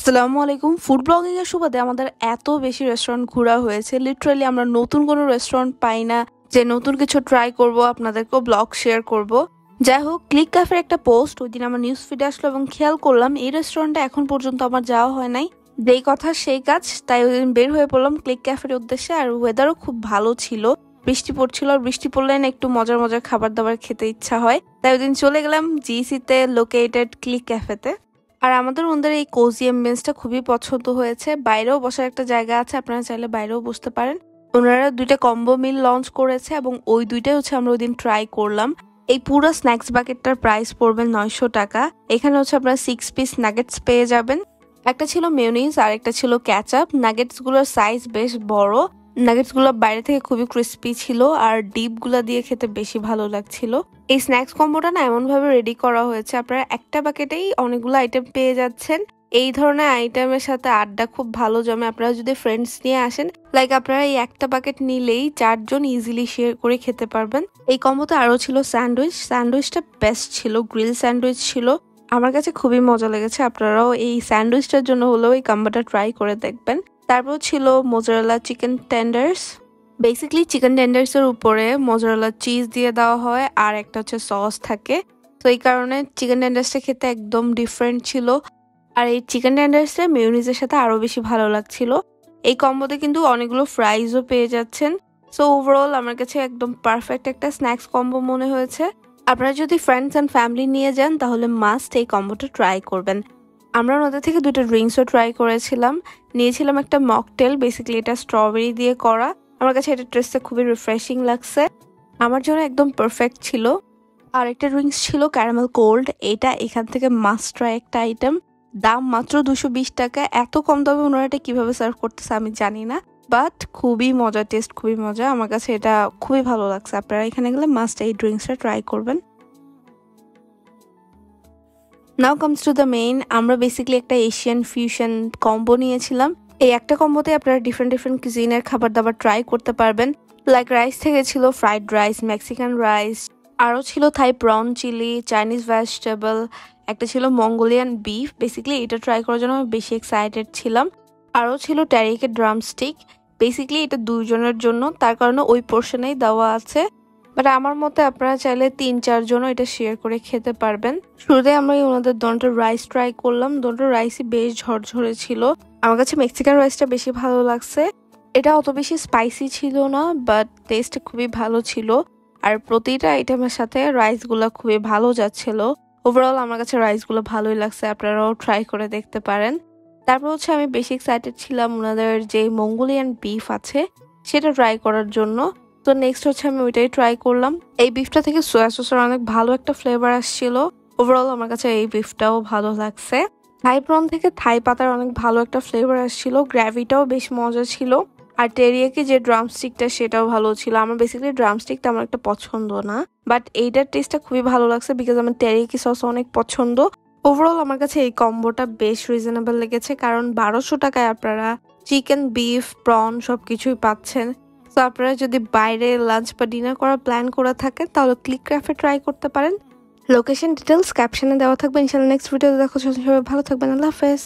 আসসালামু আলাইকুম। Food blogging এর সুবাদে আমাদের এত বেশি রেস্টুরেন্ট ঘোরা হয়েছে, লিটারালি আমরা নতুন কোনো রেস্টুরেন্ট পাই না যে নতুন কিছু ট্রাই করব, আপনাদেরকেও ব্লগ শেয়ার করব। যাই হোক, ক্লিক ক্যাফের একটা পোস্ট ওই দিন আমার নিউজ ফিডে আসলো এবং খেয়াল করলাম এই রেস্টুরেন্টে এখন পর্যন্ত আমার যাওয়া হয় নাই। যেই কথা সেই কাজ, তাই ওই দিন বের হয়ে পড়লাম ক্লিক ক্যাফের উদ্দেশ্যে। আর ওয়েদারও খুব ভালো ছিল, বৃষ্টি পড়ছিল, আর বৃষ্টি পড়লে না একটু মজার মজার খাবার দাবার খেতে ইচ্ছা হয়। তাই ওই দিন চলে গেলাম জিসিতে লোকেটেড ক্লিক ক্যাফেতে। আর আমাদের ওদের এই কোজি অ্যাম্বিয়েন্সটা খুবই পছন্দ হয়েছে। বাইরেও বসার একটা জায়গা আছে, আপনারা চাইলে বাইরেও বসতে পারেন। ওনারা দুইটা কম্বো মিল লঞ্চ করেছে এবং ওই দুইটাই আমরা ওই দিন ট্রাই করলাম। এই পুরো স্ন্যাক্স বাকেটটার প্রাইস পড়বে 900 টাকা। এখানে আপনারা 6 পিস নাগেটস পেয়ে যাবেন। একটা ছিল মেয়োনিজ আর একটা ছিল ক্যাচআপ। নাগেটস গুলোর সাইজ বেশ বড়, নাগেটস গুলো বাইরে থেকে খুবই ক্রিস্পি ছিল আর ডিপ গুলা দিয়ে খেতে বেশি ভালো লাগছিল। এই স্ন্যাক্স কম্বোটা না এমন ভাবে রেডি করা হয়েছে, আপনারা একটা বাকেটেই অনেকগুলো আইটেম পেয়ে যাচ্ছেন। এই ধরনের আইটেমের সাথে আড্ডা খুব ভালো জমে। আপনারা যদি ফ্রেন্ডস নিয়ে আসেন, লাইক আপনারা এই একটা বাকেট নিলেই 4 জন ইজিলি শেয়ার করে খেতে পারবেন। এই কম্বোতে আরো ছিল স্যান্ডউইচ। স্যান্ডউইচটা বেস্ট ছিল, গ্রিল স্যান্ডউইচ ছিল, আমার কাছে খুবই মজা লেগেছে। আপনারাও এই স্যান্ডউইচটার জন্য হলেও এই কম্বোটা ট্রাই করে দেখবেন। তারপর ছিল mozzarella chicken tenders. Basically chicken tenders এর উপরে মোজারেলা চিজ দিয়ে দেওয়া হয় আর একটা সস থাকে। তো এই কারণে চিকেন টেন্ডার্সটা খেতে একদম ডিফারেন্ট ছিল। আর এই চিকেন টেন্ডার্সটা মেয়োনিজের সাথে আরো বেশি ভালো লাগছিল। এই কম্বোতে কিন্তু অনেকগুলো ফ্রাইজও পেয়ে যাচ্ছেন। সো ওভারঅল আমার কাছে একদম পারফেক্ট একটা স্ন্যাক্স কম্বো মনে হয়েছে। আপনারা যদি ফ্রেন্ডস অ্যান্ড ফ্যামিলি নিয়ে যান তাহলে মাস্ট এই কম্বোটা ট্রাই করবেন। আমরা ওনাদের থেকে দুটো ড্রিঙ্কসও ট্রাই করেছিলাম। নিয়েছিলাম একটা মকটেল, বেসিক্যালি এটা স্ট্রবেরি দিয়ে করা। আমার কাছে এটা টেস্টে খুবই রিফ্রেশিং লাগছে, আমার জন্য একদম পারফেক্ট ছিল। আর একটা ড্রিঙ্কস ছিল ক্যারামেল কোল্ড, এটা এখান থেকে মাস্ট ট্রাই একটা আইটেম। দাম মাত্র 220 টাকা। এত কম দামে ওনারা এটা কিভাবে সার্ভ করতেছে আমি জানি না, বাট খুবই মজা, টেস্ট খুবই মজা। আমার কাছে এটা খুবই ভালো লাগছে। আপনারা এখানে গেলে মাস্ট এই ড্রিঙ্কসটা ট্রাই করবেন। নাও কামস টু দ্য মেইন। আমরা বেসিক্যালি একটা এশিয়ান ফিউশন কম্বো নিয়েছিলাম। এই একটা কম্বোতে আপনারা ডিফারেন্ট ডিফারেন্ট কুজিনের খাবার দাবার ট্রাই করতে পারবেন। লাইক রাইস থেকে ছিল ফ্রাইড রাইস, মেক্সিকান রাইস, আরও ছিল থাই প্রন চিলি, চাইনিজ ভেজিটেবল, একটা ছিল মঙ্গোলিয়ান বিফ। বেসিক্যালি এটা ট্রাই করার জন্য আমি বেশি এক্সাইটেড ছিলাম। আরও ছিল ট্যারিকের ড্রামস্টিক। বেসিক্যালি এটা 2 জনের জন্য, তার কারণে ওই পোর্শনেই দেওয়া আছে। বাট আমার মতে আপনারা চাইলে 3-4 জনও এটা শেয়ার করে খেতে পারবেন। শুরুতে আমরা ওনাদের দোনটা রাইস ট্রাই করলাম। দোনটা রাইসই বেশ ঝরঝরে ছিল। আমার কাছে মেক্সিকান রাইসটা বেশি ভালো লাগছে। এটা অত বেশি স্পাইসি ছিল না, বাট টেস্ট খুবই ভালো ছিল। আর প্রতিটা আইটেমের সাথে রাইসগুলো খুবই ভালো যাচ্ছিল। ওভারঅল আমার কাছে রাইসগুলো ভালোই লাগছে, আপনারাও ট্রাই করে দেখতে পারেন। তারপর আমি বেশি এক্সাইটেড ছিলাম ওনাদের যে মঙ্গোলিয়ান বিফ আছে সেটা ট্রাই করার জন্য। তো নেক্সট আমি ওইটাই ট্রাই করলাম। এই বিফটা থেকে সোয়া সসের অনেক ভালো একটা ফ্লেভার আসছিল। ওভারঅল আমার কাছে এই বিফটাও ভালো লাগছে। থাই প্রন থেকে থাই পাতার অনেক ভালো একটা ফ্লেভার আসছিল, গ্র্যাভিটাও বেশ মজা ছিল। আর টেরিয়াকি যে ড্রামস্টিকটা সেটাও ভালো ছিল। আমার বেসিক্যালি ড্রামস্টিকটা আমার একটা পছন্দ না, বাট এইটার টেস্টটা খুবই ভালো লাগছে বিকজ আমার টেরিয়াকি সস অনেক পছন্দ। ওভারঅল আমার কাছে এই কম্বোটা বেশ রিজনেবল লেগেছে, কারণ 1200 টাকায় আপনারা চিকেন, বিফ, প্রন সবকিছুই পাচ্ছেন। তো আপনারা যদি বাইরে লাঞ্চ বা ডিনার করার প্ল্যান করে থাকেন তাহলে ক্লিক ক্যাফে ট্রাই করতে পারেন। লোকেশন ডিটেলস ক্যাপশনে দেওয়া থাকবে। ইনশাআল্লাহ নেক্সট ভিডিওতে দেখা হচ্ছে। সবাই ভালো থাকবেন। আল্লাহ হাফেজ।